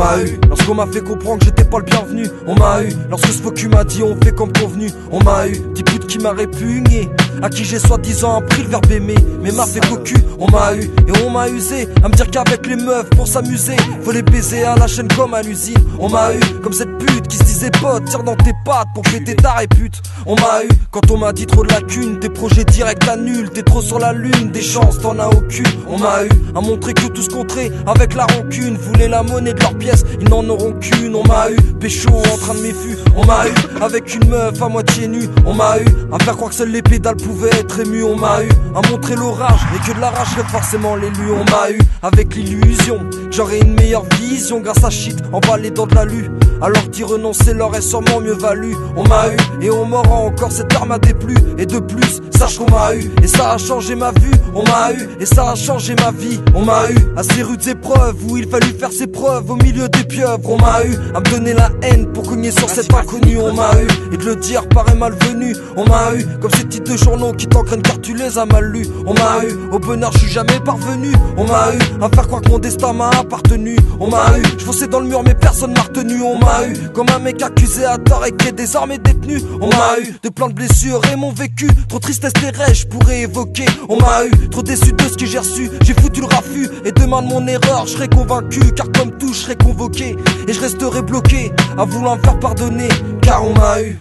m'a eu. Lorsqu'on m'a fait comprendre que j'étais pas le bienvenu, on m'a eu. Lorsque ce faux cul m'a dit on fait comme convenu, on m'a eu. Petit pute qui m'a répugné, à qui j'ai soi-disant appris le verbe aimer, mais m'a fait cocu, on m'a eu. Et on m'a usé à me dire qu'avec les meufs pour s'amuser, faut les baiser à la chaîne comme à l'usine. On m'a eu comme cette pute qui se disait pote, tire dans tes pattes pour péter ta répute. On m'a eu quand on m'a dit trop de lacunes, tes projets directs annulent, t'es trop sur la lune, des chances t'en as aucune. On m'a eu à montrer que tout se contrait avec la rancune, voulaient la monnaie de leurs pièces, ils n'en auront qu'une. On m'a eu pécho en train de m'effus, on m'a eu avec une meuf à moitié nue, on m'a eu à faire croire que seules les pédales pouvaient être émues, on m'a eu à montrer l'orage et que de la rage serait forcément l'élu. On m'a eu avec l'illusion que j'aurais une meilleure vision grâce à shit emballé dans de l'alu, alors d'y renoncer leur est sûrement mieux valu. On m'a eu et on m'aura encore, cette heure m'a déplu, et de plus sache qu'on m'a eu et ça a changé ma vue. On m'a eu et ça a changé ma vie. On m'a eu à ces rudes épreuves où il fallut faire ses preuves au milieu des pieuvres. On m'a eu à me donner la haine pour cogner sur cet inconnu. On m'a eu et de le dire paraît malvenu. On m'a eu comme ces titres de journaux qui t'engrainent car tu les as mal lus. On m'a eu au bonheur je suis jamais parvenu. On m'a eu à faire croire que mon destin m'a appartenu. On m'a eu, je fonçais dans le mur mais personne m'a retenu. On m'a eu comme un mec accusé à tort et qui est désormais détenu. On m'a eu de plein de blessures et mon vécu, trop tristesse des rêves je pourrais évoquer. On m'a eu trop déçu de ce que j'ai reçu, j'ai foutu le raffut et demain de mon erreur je serai convaincu, car comme tout je serai convoqué et je resterai bloqué à vouloir me faire pardonner car on m'a eu.